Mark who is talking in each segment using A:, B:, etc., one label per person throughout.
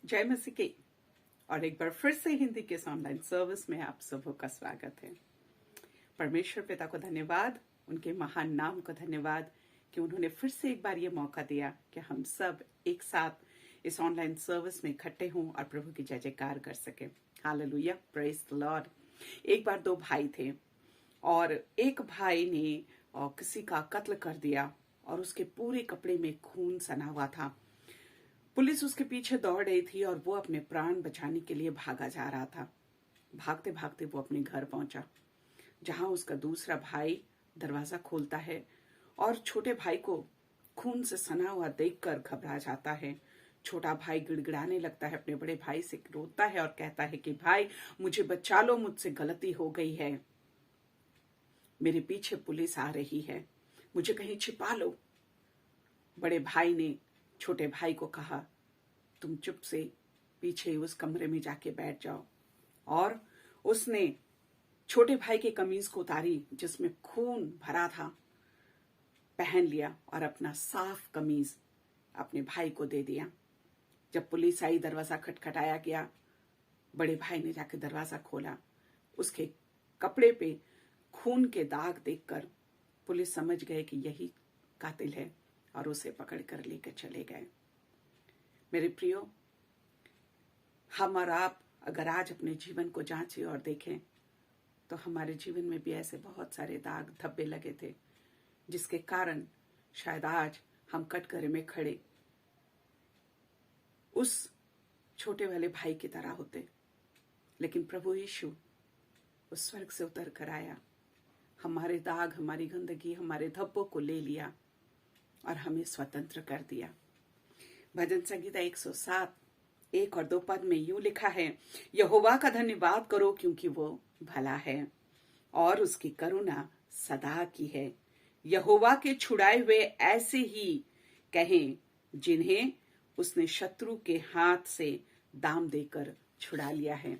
A: जय मसीह की। और एक बार फिर से हिंदी के इस ऑनलाइन सर्विस में आप सबों का स्वागत है। परमेश्वर पिता को धन्यवाद, उनके महान नाम को धन्यवाद कि उन्होंने फिर से एक बार ये मौका दिया कि हम सब एक साथ इस ऑनलाइन सर्विस में इकट्ठे हों और प्रभु की जय जयकार कर सके। Hallelujah, praise the Lord. एक बार दो भाई थे और एक भाई ने किसी का कत्ल कर दिया और उसके पूरे कपड़े में खून सना हुआ था। पुलिस उसके पीछे दौड़ रही थी और वो अपने प्राण बचाने के लिए भागा जा रहा था। भागते भागते वो अपने घर पहुंचा, जहां उसका दूसरा भाई दरवाजा खोलता है और छोटे भाई को खून से सना हुआ देखकर घबरा जाता है। छोटा भाई गिड़गिड़ाने लगता है, अपने बड़े भाई से रोता है और कहता है कि भाई मुझे बचा लो, मुझसे गलती हो गई है, मेरे पीछे पुलिस आ रही है, मुझे कहीं छिपा लो। बड़े भाई ने छोटे भाई को कहा, तुम चुप से पीछे उस कमरे में जाके बैठ जाओ। और उसने छोटे भाई के कमीज को उतारी जिसमें खून भरा था, पहन लिया और अपना साफ कमीज अपने भाई को दे दिया। जब पुलिस आई, दरवाजा खटखटाया गया, बड़े भाई ने जाके दरवाजा खोला। उसके कपड़े पे खून के दाग देखकर पुलिस समझ गए कि यही कातिल है और उसे पकड़कर लेकर चले गए। मेरे प्रियो, हम और आप अगर आज अपने जीवन को जांचें और देखें तो हमारे जीवन में भी ऐसे बहुत सारे दाग धब्बे लगे थे जिसके कारण शायद आज हम कटघरे में खड़े उस छोटे वाले भाई की तरह होते। लेकिन प्रभु यीशु उस स्वर्ग से उतर कर आया, हमारे दाग, हमारी गंदगी, हमारे धब्बों को ले लिया और हमें स्वतंत्र कर दिया। भजन संगीता 107 1 और 2 पद में यूं लिखा है, यहोवा का धन्यवाद करो क्योंकि वो भला है और उसकी करुणा सदा की है। यहोवा के छुड़ाए हुए ऐसे ही कहें जिन्हें उसने शत्रु के हाथ से दाम देकर छुड़ा लिया है।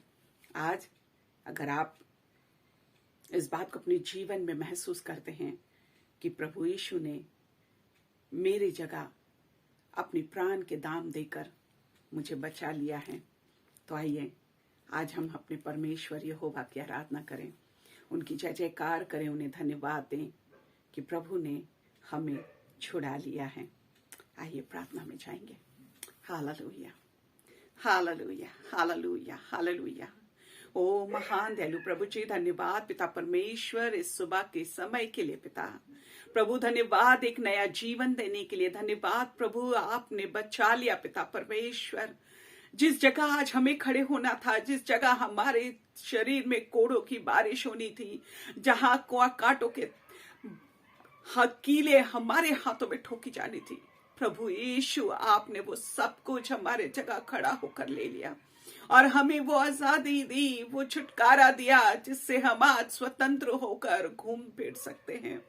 A: आज अगर आप इस बात को अपने जीवन में महसूस करते हैं कि प्रभु यीशु ने मेरी जगह अपने प्राण के दाम देकर मुझे बचा लिया है, तो आइए आज हम अपने परमेश्वर यहोवा की आराधना करें, उनकी जय जयकार करें, उन्हें धन्यवाद दें कि प्रभु ने हमें छुड़ा लिया है। आइए प्रार्थना में जाएंगे। हालेलुया, हालेलुया, हालेलुया, हालेलुया। ओ महान दयालु प्रभु जी, धन्यवाद पिता परमेश्वर इस सुबह के समय के लिए। पिता प्रभु धन्यवाद एक नया जीवन देने के लिए। धन्यवाद प्रभु, आपने बचा लिया पिता परमेश्वर। जिस जगह आज हमें खड़े होना था, जिस जगह हमारे शरीर में कोड़ों की बारिश होनी थी, जहां कांटों के कीले हमारे हाथों में ठोकी जानी थी, प्रभु यीशु आपने वो सब कुछ हमारे जगह खड़ा होकर ले लिया और हमें वो आजादी दी, वो छुटकारा दिया जिससे हम आज स्वतंत्र होकर घूम फिर सकते हैं।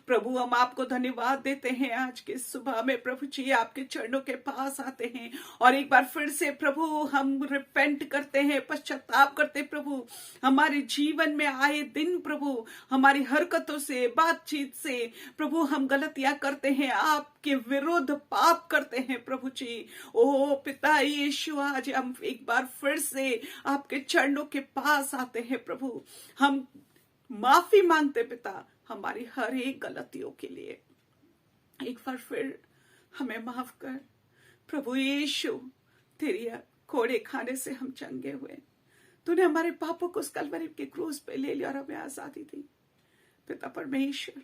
A: प्रभु हम आपको धन्यवाद देते हैं। आज के सुबह में प्रभु जी आपके चरणों के पास आते हैं और एक बार फिर से प्रभु हम रिपेंट करते हैं, पश्चाताप करते हैं। प्रभु हमारे जीवन में आए दिन प्रभु हमारी हरकतों से, बातचीत से प्रभु हम गलतियां करते हैं, आपके विरुद्ध पाप करते हैं। प्रभु जी ओ पिता यीशु, आज हम एक बार फिर से आपके चरणों के पास आते हैं। प्रभु हम माफी मांगते पिता हमारी हर एक गलतियों के लिए। एक बार फिर हमें माफ कर प्रभु यीशु, तेरी कोड़े खाने से हम चंगे हुए, तूने हमारे पापों को उस कलवरी के क्रूस पे ले लिया और हमें आजादी दी। पिता परमेश्वर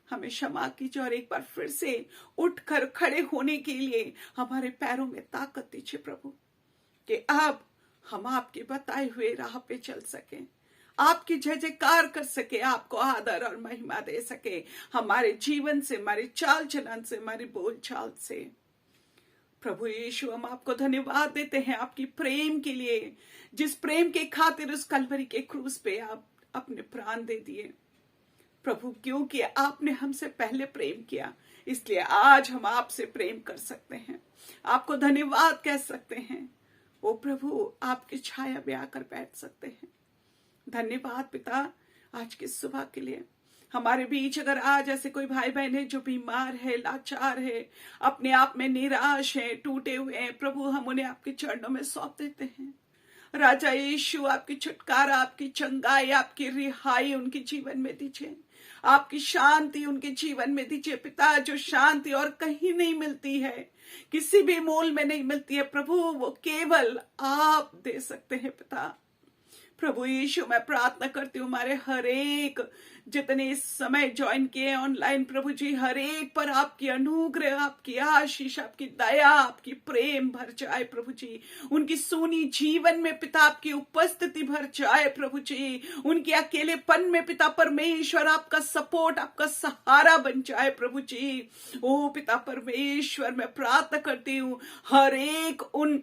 A: हमें क्षमा कीजिए और एक बार फिर से उठकर खड़े होने के लिए हमारे पैरों में ताकत दीजिए प्रभु, कि अब हम आपके बताए हुए राह पे चल सकें, आपकी जय जयकार कर सके, आपको आदर और महिमा दे सके, हमारे जीवन से, हमारे चाल चलन से, हमारी बोलचाल से। प्रभु यीशु हम आपको धन्यवाद देते हैं आपकी प्रेम के लिए, जिस प्रेम के खातिर उस कलवरी के क्रूस पे आप अपने प्राण दे दिए प्रभु, क्योंकि आपने हमसे पहले प्रेम किया, इसलिए आज हम आपसे प्रेम कर सकते हैं, आपको धन्यवाद कह सकते हैं। ओ प्रभु आपकी छाया में आकर बैठ सकते हैं। धन्यवाद पिता आज की सुबह के लिए। हमारे बीच अगर आज ऐसे कोई भाई बहन है जो बीमार है, लाचार है, अपने आप में निराश है, टूटे हुए हैं, प्रभु हम उन्हें आपके चरणों में सौंप देते हैं। राजा यीशु, आपकी छुटकारा, आपकी चंगाई, आपकी रिहाई उनके जीवन में दीजिए। आपकी शांति उनके जीवन में दीजिए पिता, जो शांति और कहीं नहीं मिलती है, किसी भी मोल में नहीं मिलती है प्रभु, वो केवल आप दे सकते हैं पिता। प्रभु यीशु, मैं प्रार्थना करती हूँ हमारे हर एक जितने इस समय ज्वाइन किए ऑनलाइन, प्रभु जी हर एक पर आपकी अनुग्रह, आपकी आशीष, आपकी दया, आपकी प्रेम भर जाए प्रभु जी। उनकी सूनी जीवन में पिता आपकी उपस्थिति भर जाए प्रभु जी। उनके अकेलेपन में पिता परमेश्वर आपका सपोर्ट, आपका सहारा बन जाए प्रभु जी। ओ पिता परमेश्वर, मैं प्रार्थना करती हूँ हर एक उन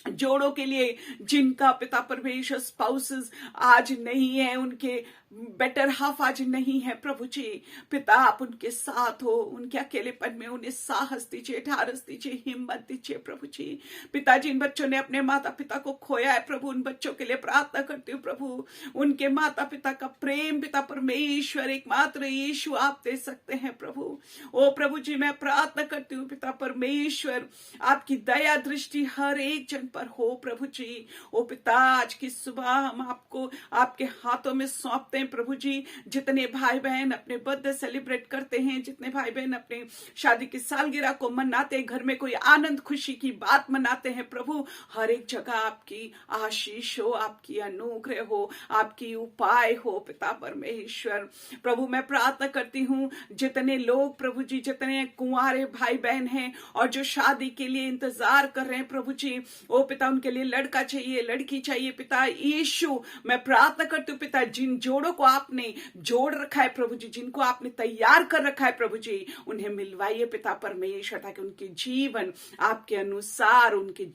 A: जोड़ों के लिए जिनका पिता परमेश्वर स्पाउसेस आज नहीं है, उनके बेटर हाफ आज नहीं है प्रभु जी। पिता आप उनके साथ हो, उनके अकेलेपन में उन्हें साहस दीजिए, ढारस दीजिए, हिम्मत दीजिए प्रभु जी। पिता जिन बच्चों ने अपने माता पिता को खोया है प्रभु, उन बच्चों के लिए प्रार्थना करती हूँ प्रभु। उनके माता पिता का प्रेम पिता परमेश्वर एकमात्र यीशु आप दे सकते हैं प्रभु। ओ प्रभु जी, मैं प्रार्थना करती हूँ पिता परमेश्वर, आपकी दया दृष्टि हर एक जन पर हो प्रभु जी। ओ पिता, आज की सुबह हम आपको आपके हाथों में सौंपते हैं प्रभु जी। जितने भाई बहन अपने बर्थडे सेलिब्रेट करते हैं, जितने भाई बहन अपने शादी की सालगिरह को मनाते हैं, घर में कोई आनंद खुशी की बात मनाते हैं प्रभु, हर एक जगह आपकी आशीष हो, आपकी अनुग्रह हो, आपकी उपाय हो पिता परमेश्वर। प्रभु मैं प्रार्थना करती हूँ जितने लोग प्रभु जी, जितने कुंवारे भाई बहन हैं और जो शादी के लिए इंतजार कर रहे हैं प्रभु जी, ओ पिता उनके लिए लड़का चाहिए, लड़की चाहिए पिता यीशु, मैं प्रार्थना करती हूँ पिता, जिन जोड़ों को आपने जोड़ रखा है प्रभु जी, जिनको आपने तैयार कर रखा है प्रभु जी, उन्हें मिलवाइए पिता परमेश्वर, ताकि उनके जीवन आपके अनुसार, उनके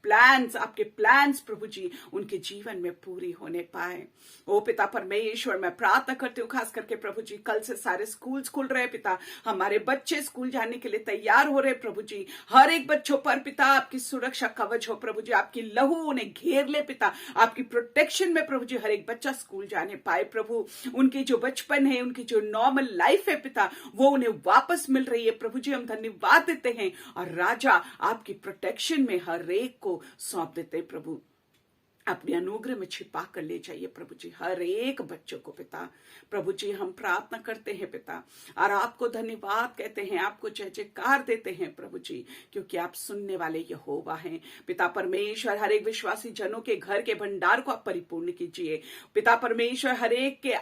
A: प्लान्स, आपके प्लान्स प्रभु जी उनके जीवन में पूरी होने पाए। ओ पिता परमेश्वर, मैं प्रार्थना करती हूँ खास करके प्रभु जी, कल से सारे स्कूल्स खुल रहे हैं पिता, हमारे बच्चे स्कूल जाने के लिए तैयार हो रहे प्रभु जी। हर एक बच्चों पर पिता आपकी सुरक्षा कवच हो प्रभु जी, आपकी लहू उन्हें घेर ले पिता, आपकी प्रोटेक्शन में प्रभु जी हर एक बच्चा स्कूल जाने पाए प्रभु। उनकी जो बचपन है, उनकी जो नॉर्मल लाइफ है पिता, वो उन्हें वापस मिल रही है प्रभु जी, हम धन्यवाद देते हैं। और राजा आपकी प्रोटेक्शन में हर एक को सौंप देते हैं प्रभु, अपने अनुग्रह में छिपा कर ले जाइए प्रभु जी हर एक बच्चों को पिता। प्रभु जी हम प्रार्थना करते हैं पिता, और आपको धन्यवाद कहते हैं, आपको जय जयकार देते हैं प्रभु जी, क्योंकि आप सुनने वाले यहोवा हैं पिता परमेश्वर। हर एक विश्वासी जनों के घर के भंडार को आप परिपूर्ण कीजिए पिता परमेश्वर, हर एक के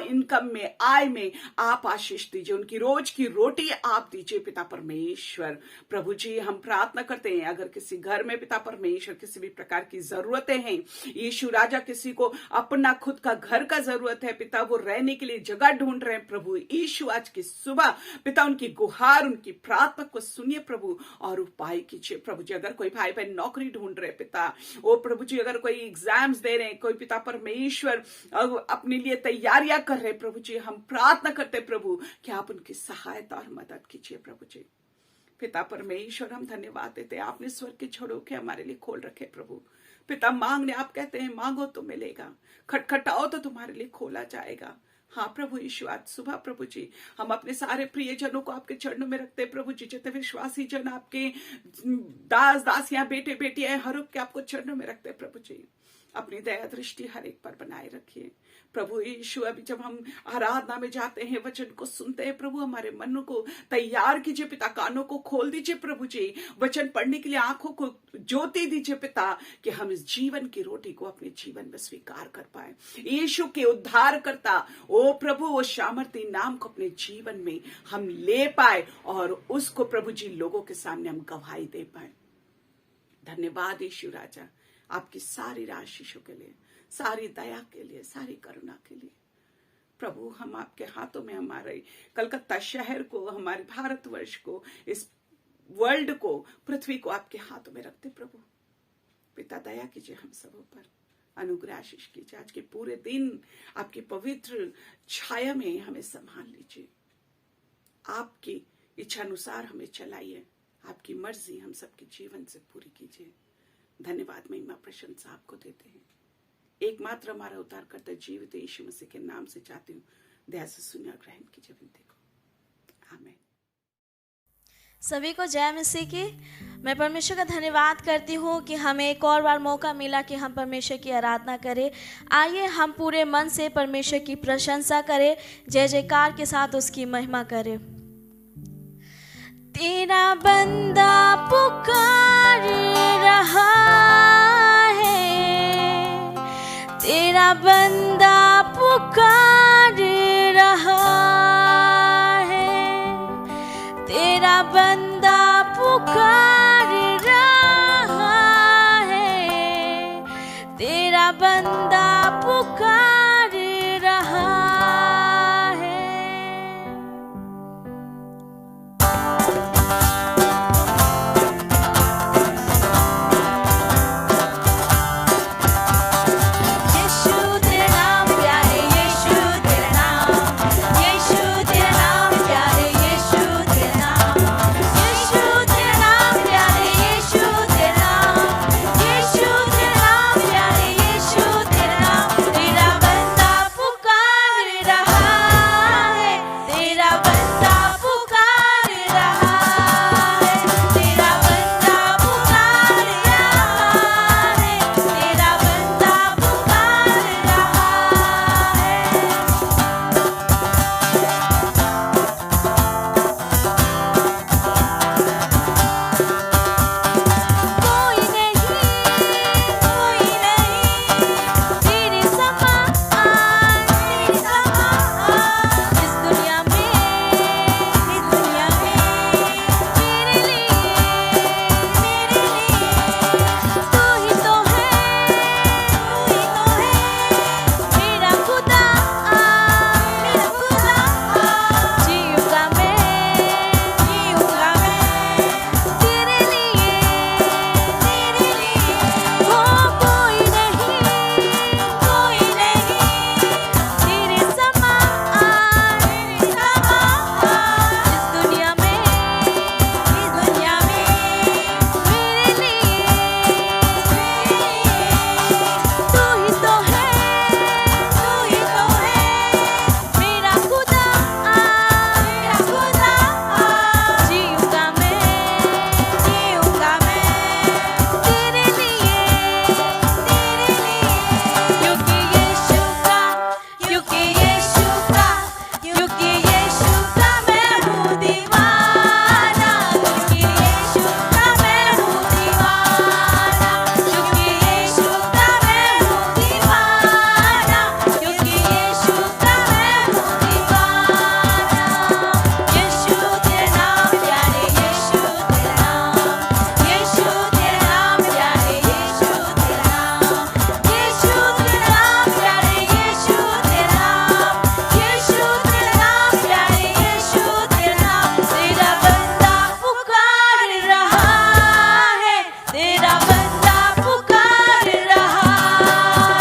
A: इनकम में, आय में आप आशीष दीजिए, उनकी रोज की रोटी आप दीजिए पिता परमेश्वर। प्रभु जी हम प्रार्थना करते हैं, अगर किसी घर में पिता परमेश्वर किसी भी प्रकार की जरूरतें हैं, यीशु राजा किसी को अपना खुद का घर का जरूरत है पिता, वो रहने के लिए जगह ढूंढ रहे हैं प्रभु यीशु, आज की सुबह पिता उनकी गुहार, उनकी प्रार्थना को सुनिए प्रभु और उपाय कीजिए प्रभु जी। अगर कोई भाई बहन नौकरी ढूंढ रहे पिता, ओ प्रभु जी अगर कोई एग्जाम्स दे रहे हैं, कोई पिता परमेश्वर अपने लिए तैयारियां कर रहे प्रभु जी, हम प्रार्थना करते प्रभु कि आप उनकी सहायता और मदद कीजिए प्रभु जी। पिता परमेश्वर हम धन्यवाद देते हैं, आपने स्वर्ग के छोड़ों के हमारे लिए खोल रखे प्रभु पिता। मांगने आप कहते हैं मांगो तो मिलेगा, खटखटाओ तो तुम्हारे लिए खोला जाएगा। हाँ प्रभु यीशु, आज सुबह प्रभु जी हम अपने सारे प्रियजनों को आपके चरणों में रखते हैं प्रभु जी। जितने विश्वासी जन आपके दास दासियां, बेटे बेटियां, हर एक के आपको चरणों में रखते हैं प्रभु जी। अपनी दया दृष्टि हर एक पर बनाए रखिए प्रभु यीशु। अभी जब हम आराधना में जाते हैं, वचन को सुनते हैं प्रभु, हमारे मन को तैयार कीजिए पिता, कानों को खोल दीजिए प्रभु जी, वचन पढ़ने के लिए आंखों को ज्योति दीजिए पिता, कि हम इस जीवन की रोटी को अपने जीवन में स्वीकार कर पाए। यीशु के उद्धार करता ओ प्रभु, वो सामर्थी नाम को अपने जीवन में हम ले पाए और उसको प्रभु जी लोगों के सामने हम गवाही दे पाए। धन्यवाद यीशु राजा, आपकी सारी आशीषों के लिए, सारी दया के लिए, सारी करुणा के लिए प्रभु। हम आपके हाथों में हमारे कलकत्ता शहर को, हमारे भारतवर्ष को, इस वर्ल्ड को, पृथ्वी को आपके हाथों में रखते प्रभु। पिता दया कीजिए हम सबों पर, अनुग्रह आशीष कीजिए। आज के पूरे दिन आपकी पवित्र छाया में हमें संभाल लीजिए, आपकी इच्छा अनुसार हमें चलाइए, आपकी मर्जी हम सबके जीवन से पूरी कीजिए। धन्यवाद, महिमा प्रशंसा आपको देते हैं। एकमात्र हमारा उद्धारकर्ता जीवित यीशु मसीह के नाम से चाहती हूँ, दया से सुनिए और ग्रहण कीजिए विनती को। आमीन।
B: सभी को जय मसीह की। मैं परमेश्वर का धन्यवाद करती हूँ कि हमें एक और बार मौका मिला कि हम परमेश्वर की आराधना करें। आइए हम पूरे मन से परमेश्वर की प्रशंसा करें, जय जयकार के साथ उसकी महिमा करें। तेरा बंदा पुकार रहा है, तेरा बंदा पुकार रहा है, तेरा बंदा पुकार रहा है, तेरा बंदा पुकार रहा है। यीशु तेरा नाम प्यारे, यीशु तेरा नाम, यीशु तेरा नाम प्यारे, यीशु तेरा नाम, यीशु तेरा नाम प्यारे, यीशु तेरा नाम, यीशु तेरा नाम प्यारे, यीशु तेरा नाम। तेरा बंदा पुकार रहा है, तेरा बंदा पुकार रहा है, तेरा बंदा पुकार रहा है, तेरा बंदा पुकार रहा कोई नहीं तेरे समान इस दुनिया में मेरे लिए तू ही तो है मेरा खुदा जीऊंगा मैं तेरे लिए हो। कोई नहीं तेरे समान इस दुनिया में मेरे लिए तू ही तो है मेरा खुदा जीऊंगा मैं तेरे लिए क्योंकि यीशु का मैं हूँ दीवाना, क्योंकि यीशु का मैं हूँ दीवाना, क्योंकि यीशु का मैं हूँ दीवाना, क्योंकि यीशु का मैं हूँ दीवाना। यीशु तेरा नाम प्यारे, यीशु तेरा नाम, यीशु तेरा नाम प्यारे, यीशु तेरा नाम, यीशु तेरा नाम प्यारे, यीशु तेरा नाम, यीशु तेरा नाम प्यारे, यीशु तेरा नाम। तेरा बंदा पुकार रहा है, तेरा बंदा पुकार रहा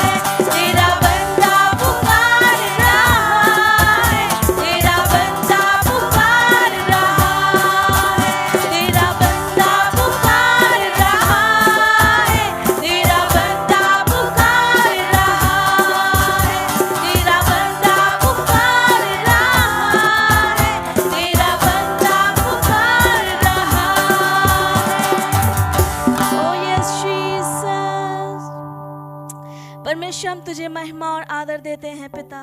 B: है, तेरा बंदा पुकार रहा है, तेरा बंदा पुकार रहा है, तेरा बंदा पुकार रहा है, तेरा बंदा पुकार रहा है, तेरा बंदा पुकार रहा है, तेरा बंदा पुकार रहा है। Oh yes Jesus। परमेश्वर हम तुझे महिमा और आदर देते हैं पिता।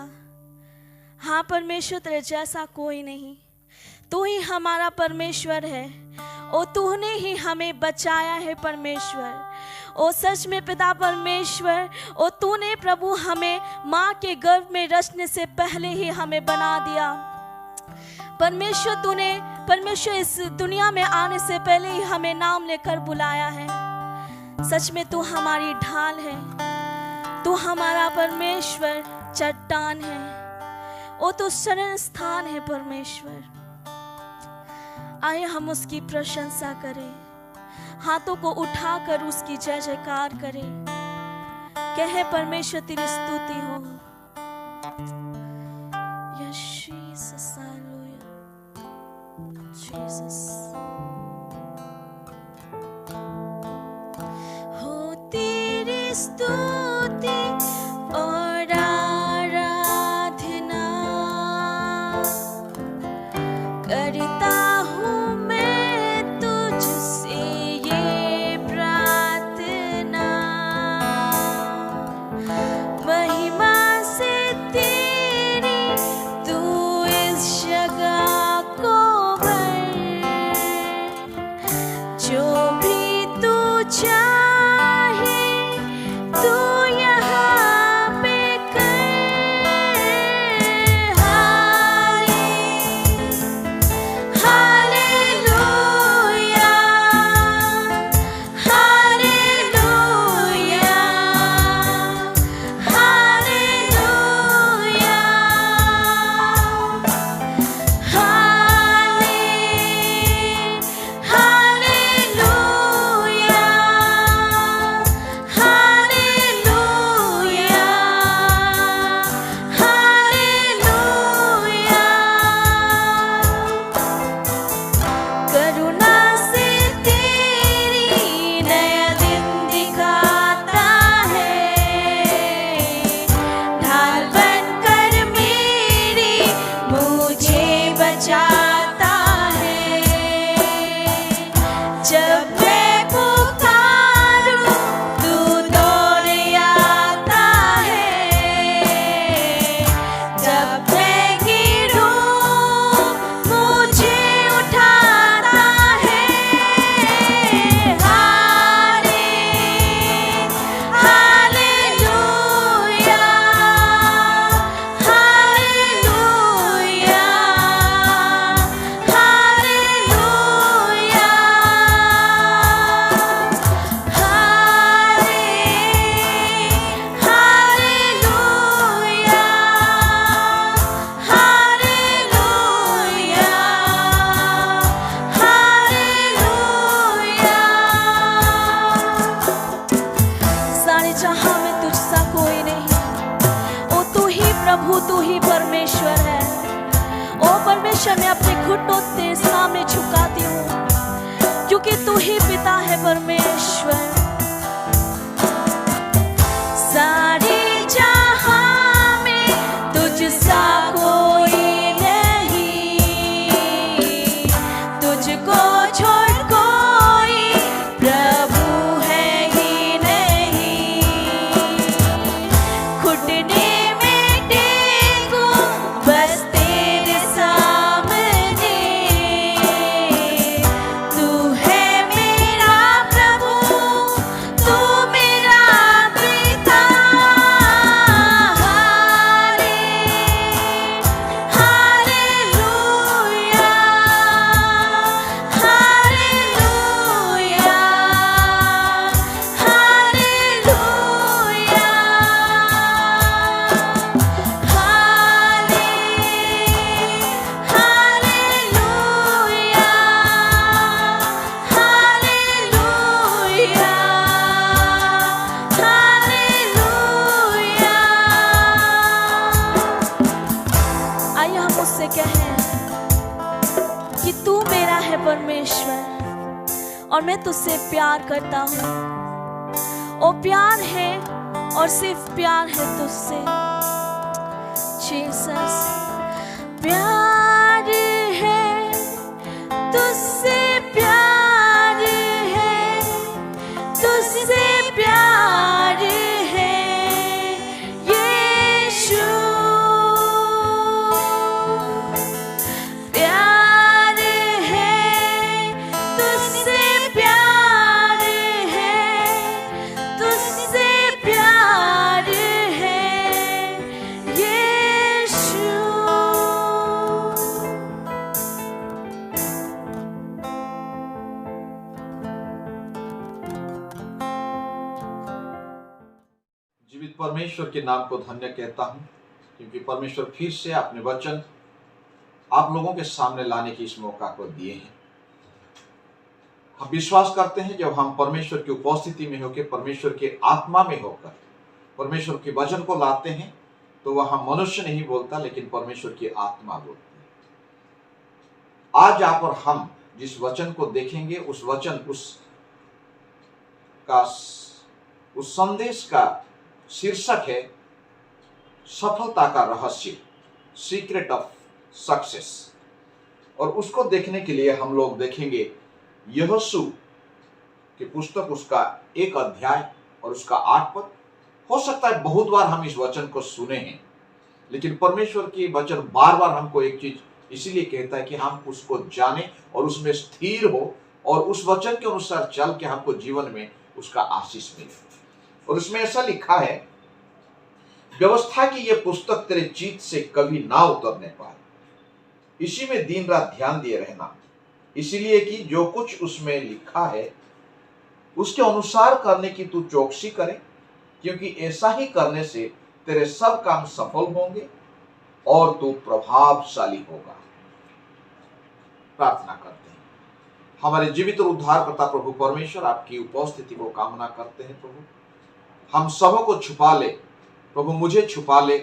B: हाँ परमेश्वर, तेरे जैसा कोई नहीं, तू ही हमारा परमेश्वर है। ओ तूने ही हमें बचाया है परमेश्वर। ओ सच में पिता परमेश्वर, ओ तूने प्रभु हमें माँ के गर्भ में रचने से पहले ही हमें बना दिया। परमेश्वर तूने परमेश्वर इस दुनिया में आने से पहले ही हमें नाम लेकर बुलाया है। सच में तू हमारी ढाल है, तू हमारा परमेश्वर चट्टान है, ओ तू शरण स्थान है परमेश्वर। आइए हम उसकी प्रशंसा करें, हाथों को उठाकर उसकी जय जयकार करें, कहे परमेश्वर तेरी स्तुति हो। Yes, Jesus, hallelujah. Jesus. हो तेरी स्तुति और आराधना जैसा कोई नहीं। ओ तू ही प्रभु, तू ही परमेश्वर है। ओ परमेश्वर, मैं अपने घुटनों तेरे सामने झुकाती हूँ, क्योंकि तू ही पिता है परमेश्वर। सारे जहां में तुझसा कोई नहीं, तुझको छोड़ कोई प्रभु है ही नहीं। घुटने में टेकूं बस तेरे सामने, तू है मेरा प्रभु, तू मेरा पिता। हालेलुया, हालेलुया, हालेलुया, हालेलुया, हालेलुया। आइए हम उससे कहें कि तू मेरा है परमेश्वर और मैं तुझसे प्यार करता हूँ। ओ प्यार है और सिर्फ प्यार है तुझसे जीसस। प्यार है तुझसे, प्यार है तुझसे, प्यार है यीशु। प्यार है तुझसे, प्यार है तुझसे, प्यार है यीशु।
C: जीवित परमेश्वर के नाम को धन्य कहता हूं, क्योंकि परमेश्वर फिर से अपने वचन आप लोगों के सामने लाने की इस मौका को दिए हैं। हम विश्वास करते हैं जब हम परमेश्वर की उपस्थिति में होकर, परमेश्वर के आत्मा में होकर परमेश्वर के वचन को लाते हैं, तो वह मनुष्य नहीं बोलता, लेकिन परमेश्वर की आत्मा बोलती है। आज आप और हम जिस वचन को देखेंगे, उस वचन उस संदेश का शीर्षक है सफलता का रहस्य, सीक्रेट ऑफ सक्सेस। और उसको देखने के लिए हम लोग देखेंगे यहोशू की पुस्तक, उसका 1 अध्याय और उसका 8 पद। हो सकता है बहुत बार हम इस वचन को सुने हैं, लेकिन परमेश्वर की वचन बार बार हमको एक चीज इसीलिए कहता है कि हम उसको जाने और उसमें स्थिर हो, और उस वचन के अनुसार चल के हमको जीवन में उसका आशीष मिले। और उसमें ऐसा लिखा है, व्यवस्था की यह पुस्तक तेरे चित्त से कभी ना उतरने पाए, इसी में दिन रात ध्यान दिए रहना, इसलिए कि जो कुछ उसमें लिखा है उसके अनुसार करने की तू चौकसी करे, क्योंकि ऐसा ही करने से तेरे सब काम सफल होंगे और तू प्रभावशाली होगा। प्रार्थना करते हैं। हमारे जीवित और उद्धारकर्ता प्रभु परमेश्वर, आपकी उपस्थिति को कामना करते हैं प्रभु। हम सबों को छुपा ले प्रभु, मुझे छुपा ले,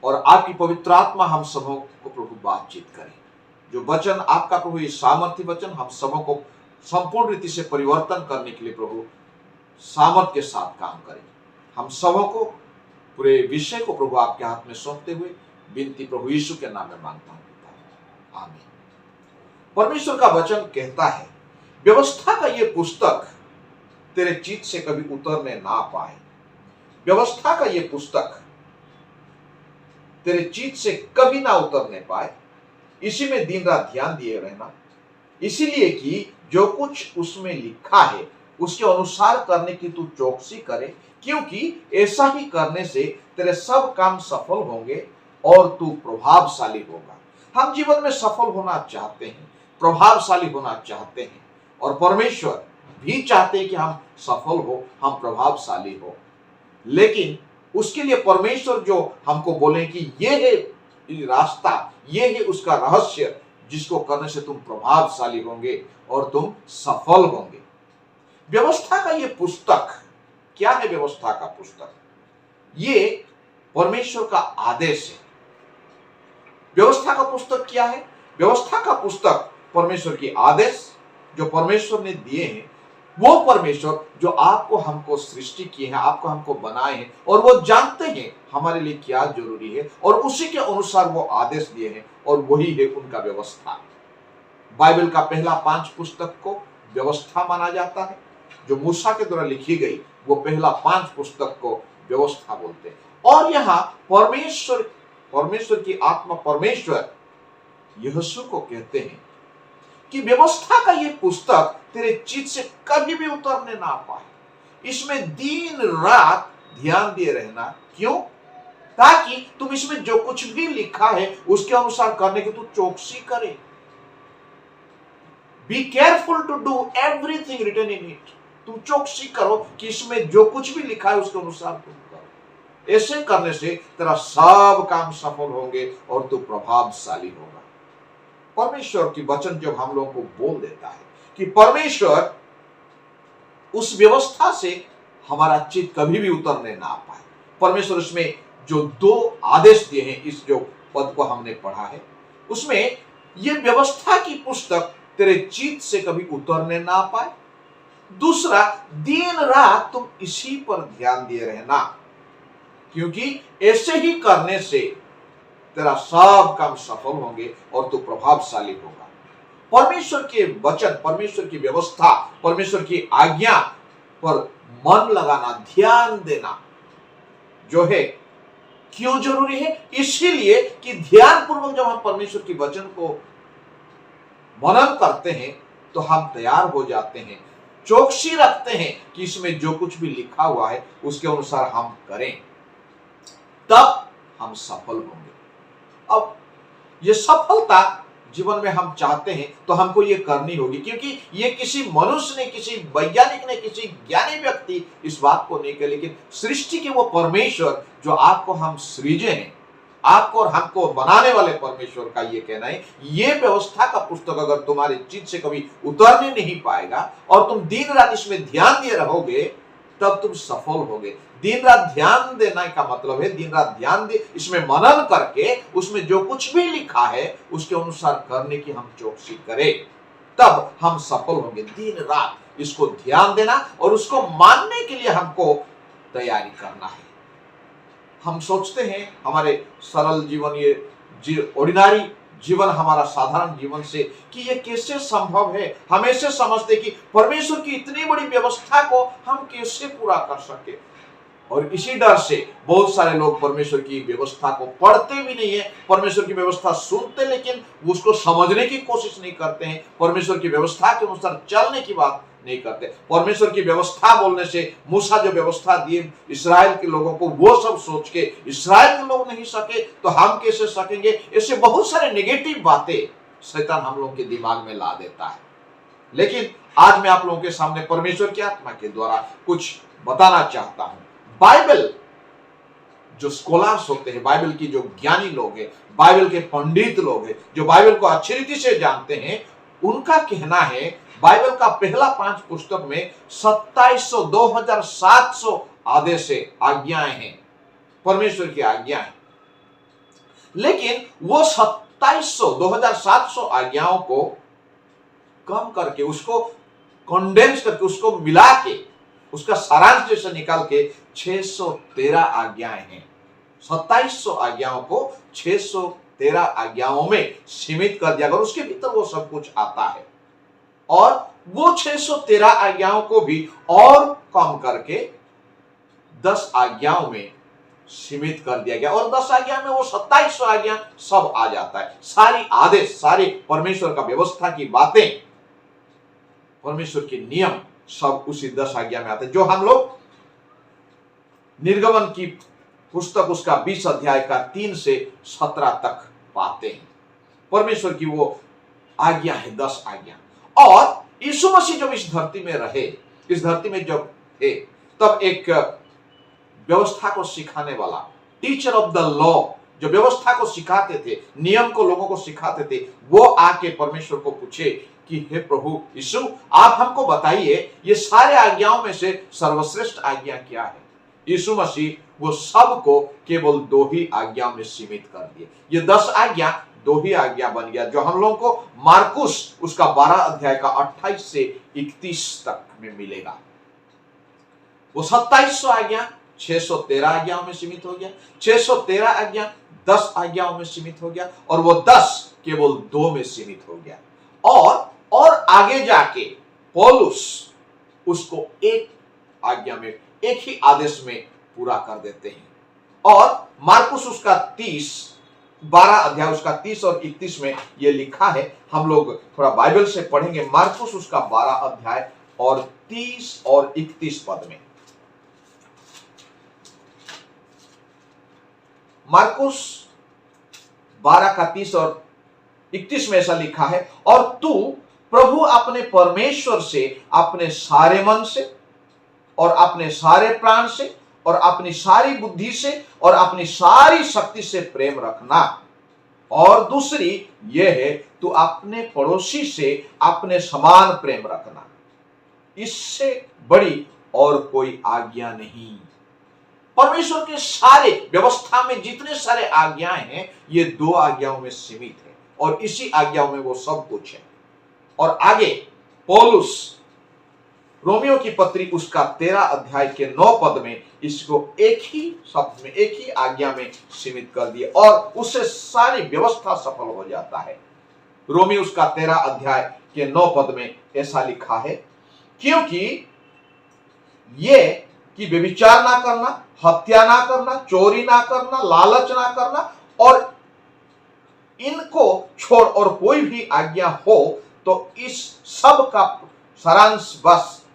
C: और आपकी पवित्र आत्मा हम सबों को प्रभु बातचीत करे। जो वचन आपका प्रभु, ये सामर्थ्य वचन हम सबों को संपूर्ण रीति से परिवर्तन करने के लिए प्रभु सामर्थ्य के साथ काम करें। हम सबों को पूरे विषय को प्रभु आपके हाथ में सौंपते हुए विनती प्रभु यीशु के नाम में मांगता हूं, आमीन। परमेश्वर का वचन कहता है, व्यवस्था का ये पुस्तक तेरे चित्त से कभी उतरने ना पाए। व्यवस्था का ये पुस्तक तेरे चित्त से कभी ना उतरने पाए, इसी में दिन रात ध्यान दिए रहना, इसीलिए कि जो कुछ उसमें लिखा है उसके अनुसार करने की तू चौकसी करे, क्योंकि ऐसा ही करने से तेरे सब काम सफल होंगे और तू प्रभावशाली होगा। हम जीवन में सफल होना चाहते हैं, प्रभावशाली होना चाहते हैं, और परमेश्वर भी चाहते हैं कि हम सफल हो, हम प्रभावशाली हो। लेकिन उसके लिए परमेश्वर जो हमको बोले कि ये है रास्ता, ये है उसका रहस्य, जिसको करने से तुम प्रभावशाली होंगे और तुम सफल होंगे। व्यवस्था का ये पुस्तक क्या है? व्यवस्था का पुस्तक ये परमेश्वर का आदेश है। व्यवस्था का पुस्तक क्या है? व्यवस्था का पुस्तक परमेश्वर की आदेश जो परमेश्वर ने दिए हैं, वो परमेश्वर जो आपको हमको सृष्टि किए हैं, आपको हमको बनाए हैं, और वो जानते हैं हमारे लिए क्या जरूरी है, और उसी के अनुसार वो आदेश दिए हैं, और वही है उनका व्यवस्था। बाइबल का पहला 5 पुस्तक को व्यवस्था माना जाता है। जो मूसा के द्वारा लिखी गई वो पहला 5 पुस्तक को व्यवस्था बोलते हैं। और यहाँ परमेश्वर की आत्मा परमेश्वर यहोशू को कहते हैं कि व्यवस्था का ये पुस्तक तेरे चित्त से कभी भी उतरने ना पाए। इसमें दिन रात ध्यान दिए रहना। क्यों? ताकि तुम इसमें जो कुछ भी लिखा है उसके अनुसार करने की तू चौकसी करे। Be careful to do everything written in it. तुम चौकसी करो कि इसमें जो कुछ भी लिखा है उसके अनुसार तुम करो। ऐसे करने से तेरा सब काम सफल होंगे और तू प्रभावशाली होगा। परमेश्वर की वचन जब हम लोगों को बोल देता है कि परमेश्वर उस व्यवस्था से हमारा चित्त कभी भी उतरने ना पाए। परमेश्वर उसमें जो 2 आदेश दिए हैं, इस जो पद को हमने पढ़ा है उसमें ये व्यवस्था की पुस्तक तेरे चित्त से कभी उतरने ना पाए। दूसरा, दिन रात तुम इसी पर ध्यान दिए रहना, क्योंकि ऐसे ही करने से तेरा सब काम सफल होंगे और तू प्रभावशाली होगा। परमेश्वर के वचन, परमेश्वर की व्यवस्था, परमेश्वर की आज्ञा पर मन लगाना, ध्यान देना जो है क्यों जरूरी है? इसीलिए कि ध्यान पूर्वक जब हम परमेश्वर की वचन को मनन करते हैं तो हम तैयार हो जाते हैं, चौकसी रखते हैं कि इसमें जो कुछ भी लिखा हुआ है उसके अनुसार हम करें, तब हम सफल होंगे। अब ये सफलता जीवन में हम चाहते हैं तो हमको ये करनी होगी, क्योंकि ये किसी मनुष्य ने, किसी वैज्ञानिक ने, किसी ज्ञानी व्यक्ति इस बात को नहीं कहा, लेकिन सृष्टि के वो परमेश्वर जो आपको हम सृजे हैं, आपको और हमको बनाने वाले परमेश्वर का ये कहना है। ये व्यवस्था का पुस्तक अगर तुम्हारे चित्त से कभी उतरने नहीं पाएगा और तुम दिन रात इसमें ध्यान दिए रहोगे, तब तुम सफल होगे। दिन रात ध्यान देना का मतलब है दिन रात ध्यान दे, इसमें मनन करके उसमें जो कुछ भी लिखा है उसके अनुसार करने की हम चौकसी करें, तब हम सफल होंगे। दिन रात इसको ध्यान देना और उसको मानने के लिए हमको तैयारी करना है। हम सोचते हैं हमारे सरल जीवन, ये ऑर्डिनरी जीवन, हमारा साधारण जीवन से कि ये कैसे संभव है। हम ऐसे समझते कि परमेश्वर की इतनी बड़ी व्यवस्था को हम कैसे पूरा कर सके, और इसी डर से बहुत सारे लोग परमेश्वर की व्यवस्था को पढ़ते भी नहीं है। परमेश्वर की व्यवस्था सुनते लेकिन उसको समझने की कोशिश नहीं करते हैं। परमेश्वर की व्यवस्था के अनुसार चलने की बात नहीं करते। परमेश्वर की व्यवस्था बोलने से मूसा जो व्यवस्था दिए इस्राएल के लोगों को, वो सब सोच के इस्राएल के लोग नहीं सके तो हम कैसे सकेंगे। ऐसे बहुत सारे नेगेटिव बातें शैतान हम लोगों के दिमाग में ला देता है। लेकिन आज मैं आप लोगों के सामने परमेश्वर की आत्मा के द्वारा कुछ बताना चाहता हूं। बाइबल जो स्कॉलर्स होते हैं, बाइबल की जो ज्ञानी लोग हैं, बाइबल के पंडित लोग हैं, जो बाइबल को अच्छी रीति से जानते हैं, उनका कहना है बाइबल का पहला 5 पुस्तक में 2700 आदेश है, आज्ञाएं हैं, परमेश्वर की आज्ञाएं। लेकिन वो 2700 आज्ञाओं को कम करके, उसको कंडेंस करके, उसको मिला के, उसका सारांश जैसे निकाल के 613 आज्ञाएं हैं। 2700 आज्ञाओं को 613 आज्ञाओं में सीमित कर दिया, अगर उसके भीतर वो सब कुछ आता है। और वो 613 आज्ञाओं को भी और कम करके 10 आज्ञाओं में सीमित कर दिया गया, और 10 आज्ञा में वो 2700 आज्ञा सब आ जाता है। सारी आदेश, सारे परमेश्वर का व्यवस्था की बातें, परमेश्वर के नियम सब उसी 10 आज्ञा में आते हैं, जो हम लोग निर्गमन की पुस्तक उसका 20 अध्याय का 3 से 17 तक पाते हैं। परमेश्वर की वो आज्ञा है, 10 आज्ञा। और यीशु मसीह जब इस धरती में रहे, इस धरती में जब थे, तब एक व्यवस्था को सिखाने वाला, टीचर ऑफ द लॉ, जो व्यवस्था को सिखाते थे, नियम को लोगों को सिखाते थे, वो आके परमेश्वर को पूछे कि हे प्रभु यीशु, आप हमको बताइए ये सारे आज्ञाओं में से सर्वश्रेष्ठ आज्ञा क्या है। यीशु मसीह वो सबको केवल 2 ही आज्ञाओं में सीमित कर दिए। ये 10 आज्ञा 2 ही आज्ञा बन गया, जो हम लोगों को मार्कुस उसका 12 अध्याय का 28 से 31 तक में मिलेगा। वो 2700 आज्ञा 613 आज्ञाओं में सीमित हो गया, 613 आज्ञा 10 आज्ञाओं में सीमित हो गया, और वो 10 केवल 2 में सीमित हो गया। और आगे जाके पौलुस उसको एक आज्ञा में, एक ही आदेश में पूरा कर देते हैं। और मार्कुस उसका 12 अध्याय उसका 30 और 31 में ये लिखा है। हम लोग थोड़ा बाइबल से पढ़ेंगे। मार्कुस उसका 12 अध्याय और 30 और 31 पद में, मार्कुस 12 का 30 और 31 में ऐसा लिखा है, और तू प्रभु अपने परमेश्वर से अपने सारे मन से और अपने सारे प्राण से और अपनी सारी बुद्धि से और अपनी सारी शक्ति से प्रेम रखना। और दूसरी यह है, तू अपने पड़ोसी से अपने समान प्रेम रखना। इससे बड़ी और कोई आज्ञा नहीं। परमेश्वर के सारे व्यवस्था में जितने सारे आज्ञाएं हैं, ये 2 आज्ञाओं में सीमित है, और इसी आज्ञाओं में वो सब कुछ है। और आगे पौलुस रोमियो की पत्री उसका 13 अध्याय के 9 पद में इसको एक ही शब्द में, एक ही आज्ञा में सीमित कर दिया, और उससे सारी व्यवस्था सफल हो जाता है। रोमियो उसका 13 अध्याय के 9 पद में ऐसा लिखा है, क्योंकि ये कि व्यभिचार ना करना, हत्या ना करना, चोरी ना करना, लालच ना करना, और इनको छोड़ और कोई भी आज्ञा हो तो इस सब का सारांश बस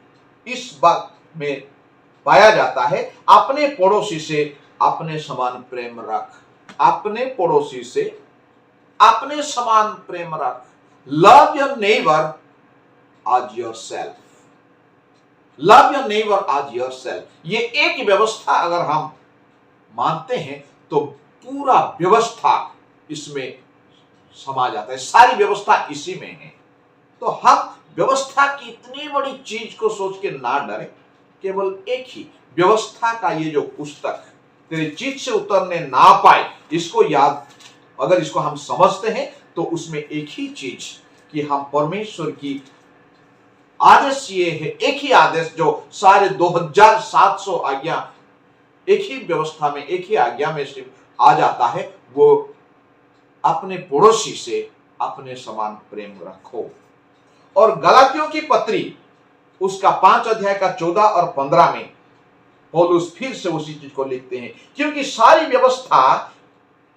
C: इस बात में पाया जाता है, अपने पड़ोसी से अपने समान प्रेम रख। अपने पड़ोसी से अपने समान प्रेम रख। Love your neighbour as yourself. Love your neighbour as yourself. ये एक व्यवस्था अगर हम मानते हैं तो पूरा व्यवस्था इसमें समा जाता है, सारी व्यवस्था इसी में है। तो हम व्यवस्था की इतनी बड़ी चीज को सोच के ना डरें। केवल एक ही व्यवस्था का ये जो पुस्तक तेरे चित्त से उतरने ना पाए, इसको याद, अगर इसको हम समझते हैं तो उसमें एक ही चीज कि हम परमेश्वर की आदेश, ये है एक ही आदेश जो सारे 2700 आज्ञा एक ही व्यवस्था में, एक ही आज्ञा में से आ जाता है, वो अपने पड़ोसी से अपने समान प्रेम रखो। और गलातियों की पत्री उसका 5 अध्याय का 14 और 15 में पौलुस फिर से उसी चीज को लिखते हैं, क्योंकि सारी व्यवस्था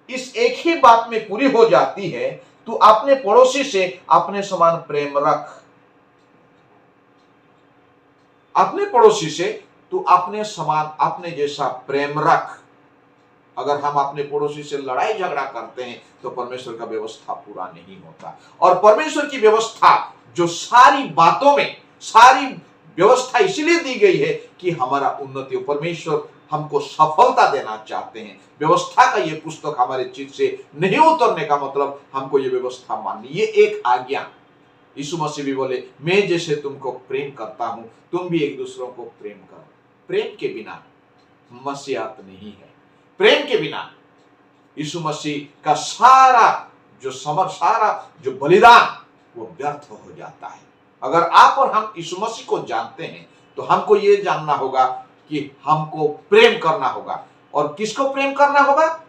C: इस एक ही बात में पूरी हो जाती है, तू अपने पड़ोसी से अपने समान प्रेम रख। अपने पड़ोसी से तू अपने समान, अपने जैसा प्रेम रख। अगर हम अपने पड़ोसी से लड़ाई झगड़ा करते हैं तो परमेश्वर का व्यवस्था पूरा नहीं होता। और परमेश्वर की व्यवस्था जो सारी बातों में, सारी व्यवस्था इसलिए दी गई है कि हमारा उन्नति हो। परमेश्वर हमको सफलता देना चाहते हैं। व्यवस्था का ये पुस्तक हमारे चित्त से नहीं उतरने का मतलब हमको ये व्यवस्था माननी, ये एक आज्ञा। यीशु मसीह भी बोले, मैं जैसे तुमको प्रेम करता हूं, तुम भी एक दूसरों को प्रेम करो। प्रेम के बिना मसीहत नहीं है। प्रेम के बिना यीशु मसीह का सारा जो बलिदान वो व्यर्थ हो जाता है। अगर आप और हम यीशु मसीह को जानते हैं तो हमको ये जानना होगा कि हमको प्रेम करना होगा। और किसको प्रेम करना होगा?